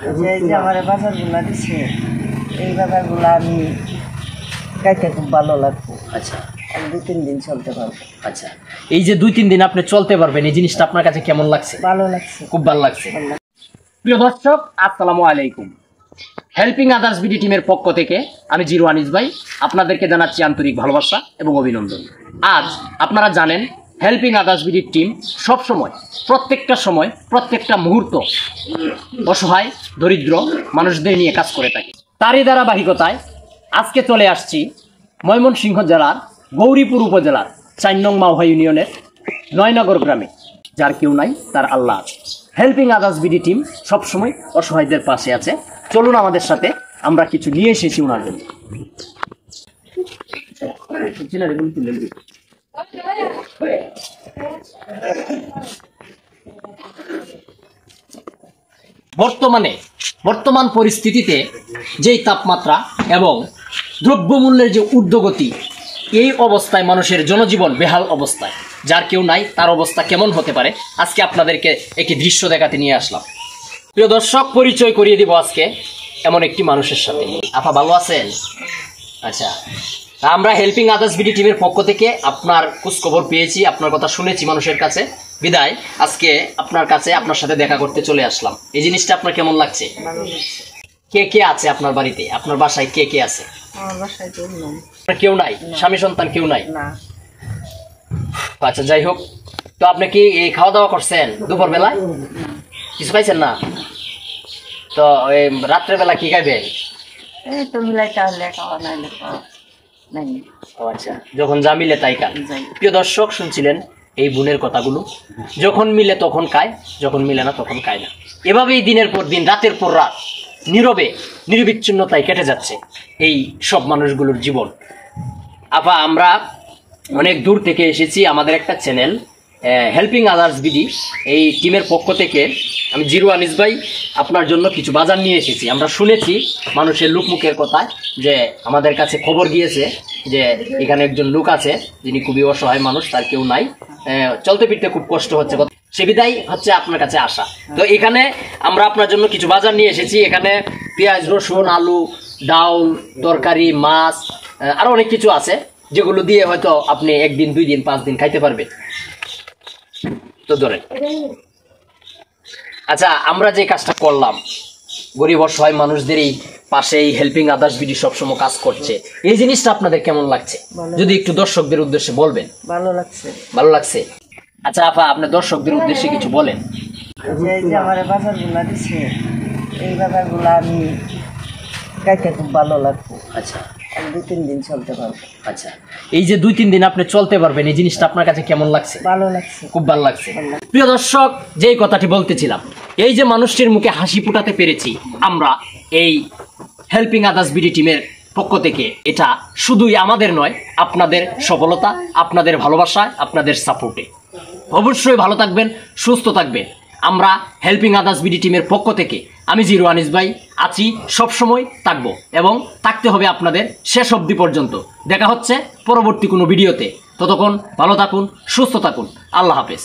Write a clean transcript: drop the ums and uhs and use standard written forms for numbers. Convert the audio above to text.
যে আমার বাজারগুলা দিচ্ছে এই বাজারগুলা আমি খাইতে খুব ভালো লাগতো। আচ্ছা, 2-3 দিন চলতে পারবো। আচ্ছা, এই যে 2-3 দিন আপনি চলতে পারবেন, এই জিনিসটা আপনার কাছে কেমন লাগছে? ভালো লাগছে, খুব ভালো লাগছে। প্রিয় দর্শক, আসসালামু আলাইকুম। হেল্পিং আদার্স বিডি টিমের পক্ষ থেকে আমি জিরো আনিস ভাই আপনাদেরকে জানাচ্ছি আন্তরিক ভালোবাসা এবং অভিনন্দন। আজ আপনারা জানেন হেল্পিং আদার্স বিডি টিম সবসময়, প্রত্যেকটা সময়, প্রত্যেকটা মুহূর্ত অসহায় দরিদ্র মানুষদের নিয়ে কাজ করে থাকে। তারই ধারাবাহিকতায় আজকে চলে আসছি ময়মনসিংহ জেলার গৌরীপুর উপজেলার 4 নং মাওহা ইউনিয়নের 9 নগর গ্রামে। যার কেউ নাই তার আল্লাহ আছে। হেল্পিং আদার্স বিডি টিম সবসময় অসহায়দের পাশে আছে। চলুন আমাদের সাথে, আমরা কিছু নিয়ে এসেছি ওনার জন্য। বর্তমান পরিস্থিতিতে যেই তাপমাত্রা এবং দ্রব্যমূল্যের যে ঊর্ধ্বগতি, এই অবস্থায় মানুষের জনজীবন বেহাল অবস্থায়। যার কেউ নাই তার অবস্থা কেমন হতে পারে, আজকে আপনাদেরকে একটি দৃশ্য দেখাতে নিয়ে আসলাম। প্রিয় দর্শক, পরিচয় করিয়ে দিব আজকে এমন একটি মানুষের সাথে। আপা ভালো আছেন? আচ্ছা, আমরা হেল্পিং আদার্স বিডি টিমের পক্ষ থেকে আপনার খোঁজখবর পেয়েছি, আপনার কথা শুনেছি মানুষের কাছে, বিদায় আজকে আপনার কাছে আপনার সাথে দেখা করতে চলে আসলাম। এই জিনিসটা আপনার কেমন লাগছে? কে কে আছে আপনার বাড়িতে? আপনার বাসায় কে কে আছে? আমার বাসায় কেউ নাই? স্বামী সন্তান কেউ নাই? না। আচ্ছা, যাই হোক, তো আপনি কি খাওয়া দাওয়া করছেন দুপুর বেলায়? কিছু খাইছেন না? তো রাত্রের বেলা কি খাইবেন? এই তো মিলাই তাহলে খাওয়া নাইলে নাই। আচ্ছা, যখন যা মিলে তাই খান। প্রিয় দর্শক, শুনছিলেন এই বোনের কথাগুলো। যখন মিলে তখন খায়, যখন মিলে না তখন খায় না। এভাবেই দিনের পর দিন, রাতের পর রাত নীরবে নিরবিচ্ছিন্নতায় কেটে যাচ্ছে এই সব মানুষগুলোর জীবন। আপা, আমরা অনেক দূর থেকে এসেছি। আমাদের একটা চ্যানেল হেল্পিং আদার্স বিডি, এই টিমের পক্ষ থেকে আমি জিরো আনিস ভাই আপনার জন্য কিছু বাজার নিয়ে এসেছি। আমরা শুনেছি মানুষের লোকমুখের কথায় যে আমাদের কাছে খবর গিয়েছে যে এখানে একজন লোক আছে যিনি খুবই অসহায় মানুষ, তার কেউ নাই, চলতে ফিরতে খুব কষ্ট হচ্ছে, সে বিদায় হচ্ছে আপনার কাছে আসা। তো এখানে আমরা আপনার জন্য কিছু বাজার নিয়ে এসেছি। এখানে পেঁয়াজ, রসুন, আলু, ডাউল, তরকারি, মাছ, আরো অনেক কিছু আছে যেগুলো দিয়ে হয়তো আপনি 1 দিন, 2 দিন, 5 দিন খাইতে পারবেন। তো ধরেন, আচ্ছা, আমরা যে কাজটা করলাম গরিব অসহায় মানুষদের এই পাশে এই হেল্পিং আদার্স বিডি সবসময় কাজ করছে, এই জিনিসটা আপনাদের কেমন লাগছে যদি একটু দর্শকদের উদ্দেশ্যে বলবেন? ভালো লাগছে। ভালো লাগছে। আচ্ছা আপা, আপনি দর্শকদের উদ্দেশ্যে কিছু বলেন। যে আমার বাজারগুলা দিচ্ছে এই বাজারগুলা আমি খাইতে খুব ভালো লাগতো। আচ্ছা, 2-3 দিন চলতে পারবো। আচ্ছা, এই যে 2-3 দিন আপনি চলতে পারবেন, এই জিনিসটা আপনার কাছে কেমন লাগছে? ভালো লাগছে, খুব ভালো লাগছে। প্রিয় দর্শক, যেই কথাটি বলতেছিলাম, এই যে মানুষটির মুখে হাসি ফুটাতে পেরেছি আমরা এই হেল্পিং আদার্স বিডি টিমের পক্ষ থেকে, এটা শুধুই আমাদের নয়, আপনাদের সফলতা, আপনাদের ভালোবাসায়, আপনাদের সাপোর্টে। অবশ্যই ভালো থাকবেন, সুস্থ থাকবেন। আমরা হেল্পিং আদার্স বিডি টিমের পক্ষ থেকে আমি জিরো আনিস ভাই আছি, সবসময় থাকবো এবং থাকতে হবে আপনাদের শেষ অবধি পর্যন্ত। দেখা হচ্ছে পরবর্তী কোনো ভিডিওতে। ততক্ষণ ভালো থাকুন, সুস্থ থাকুন। আল্লাহ হাফেজ।